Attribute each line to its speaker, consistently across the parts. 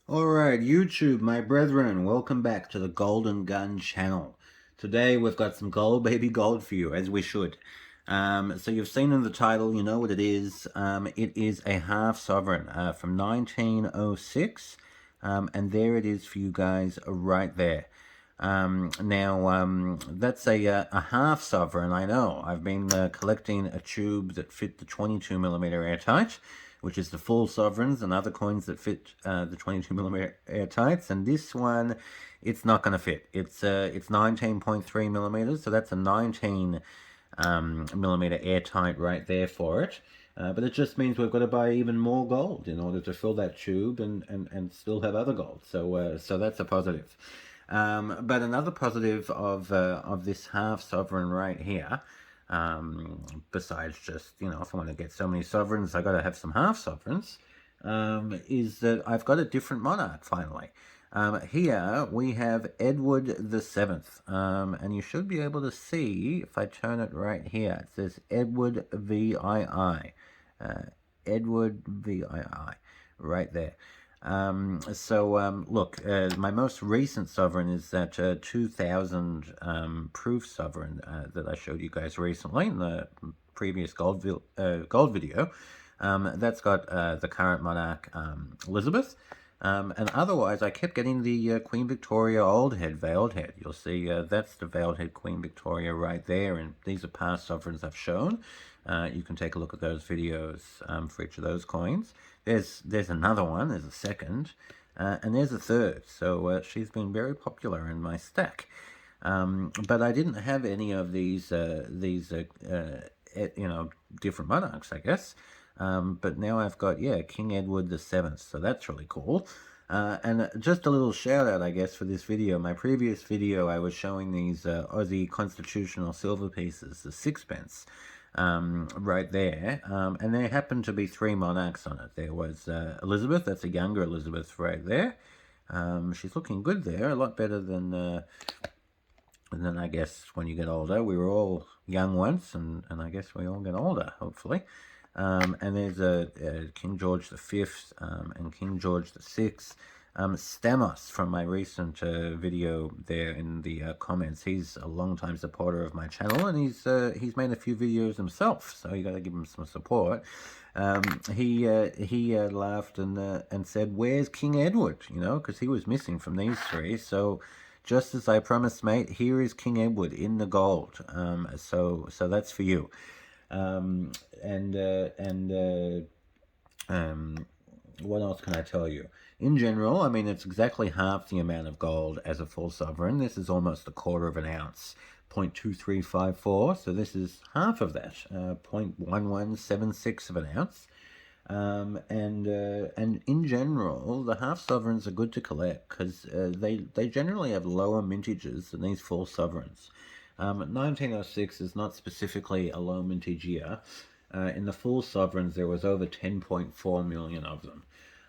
Speaker 1: Alright, YouTube, my brethren, welcome back to the Golden Gun channel. Today we've got some gold, baby gold for you, as we should. So you've seen in the title, you know what it is. It is a half sovereign from 1906, and there it is for you guys right there. That's a half sovereign, I know. I've been collecting a tube that fit the 22mm airtight, which is the full sovereigns, and other coins that fit the 22mm airtights. And this one, it's not going to fit. It's 19.3 millimeters, so that's a 19 millimeter airtight right there for it. But it just means we've got to buy even more gold in order to fill that tube and still have other gold. So that's a positive. But another positive of this half sovereign right here, besides just, if I want to get so many sovereigns, I got to have some half sovereigns, is that I've got a different monarch finally. Here we have Edward VII, and you should be able to see, if I turn it right here, it says Edward VII, Edward VII, right there. Look, my most recent sovereign is that 2000 proof sovereign that I showed you guys recently in the previous gold video. That's got the current monarch, Elizabeth. And otherwise, I kept getting the Queen Victoria old head, veiled head. You'll see that's the veiled head Queen Victoria right there, and these are past sovereigns I've shown. You can take a look at those videos for each of those coins. There's another one, there's a second, and there's a third. So she's been very popular in my stack. But I didn't have any of these different monarchs, I guess. But now I've got, King Edward VII, so that's really cool. And just a little shout out, I guess, for this video. My previous video, I was showing these Aussie constitutional silver pieces, the sixpence, right there. And there happened to be three monarchs on it. There was Elizabeth, that's a younger Elizabeth right there. She's looking good there, a lot better than I guess when you get older. We were all young once, and I guess we all get older, hopefully. And there's King George V and King George VI. Stamos from my recent video there in the comments. He's a long-time supporter of my channel, and he's made a few videos himself, so you got to give him some support. He laughed and said, "Where's King Edward?" Because he was missing from these three. So, just as I promised, mate, here is King Edward in the gold. So that's for you. What else can I tell you? In general, I mean, it's exactly half the amount of gold as a full sovereign. This is almost a quarter of an ounce, 0.2354. So this is half of that, 0.1176 of an ounce. And in general, the half sovereigns are good to collect because they generally have lower mintages than these full sovereigns. 1906 is not specifically a low mintage year. In the full sovereigns, there was over 10.4 million of them.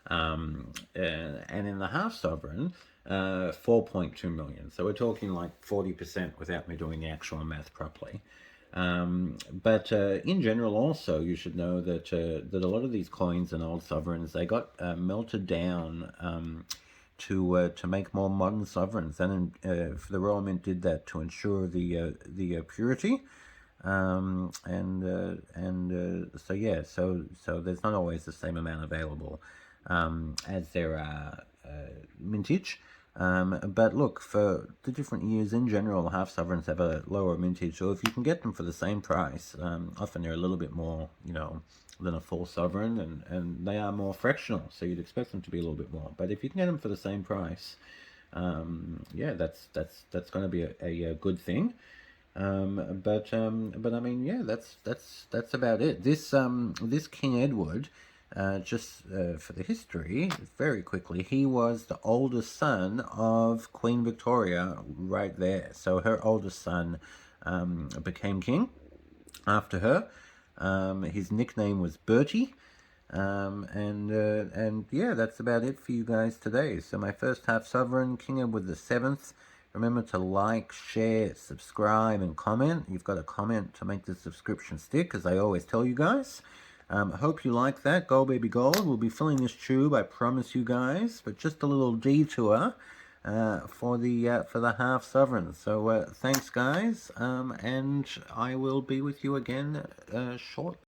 Speaker 1: And in the half sovereign, 4.2 million. So we're talking like 40% without me doing the actual math properly. But in general, also, you should know that that a lot of these coins and old sovereigns, they got melted down to make more modern sovereigns. And for the Royal Mint did that to ensure the purity. So there's not always the same amount available as there are mintage. But look, for the different years in general, half sovereigns have a lower mintage. So if you can get them for the same price, often they're a little bit more, than a full sovereign, and they are more fractional. So you'd expect them to be a little bit more. But if you can get them for the same price, that's going to be a good thing. But I mean, that's about it. This King Edward, just for the history, very quickly, he was the oldest son of Queen Victoria right there. So her oldest son became king after her. His nickname was Bertie. That's about it for you guys today. So my first half sovereign, King Edward VII. Remember to like, share, subscribe, and comment. You've got to comment to make the subscription stick, as I always tell you guys. Hope you like that. Gold Baby Gold. We'll be filling this tube, I promise you guys, but just a little detour for the half sovereign. So thanks, guys, and I will be with you again shortly.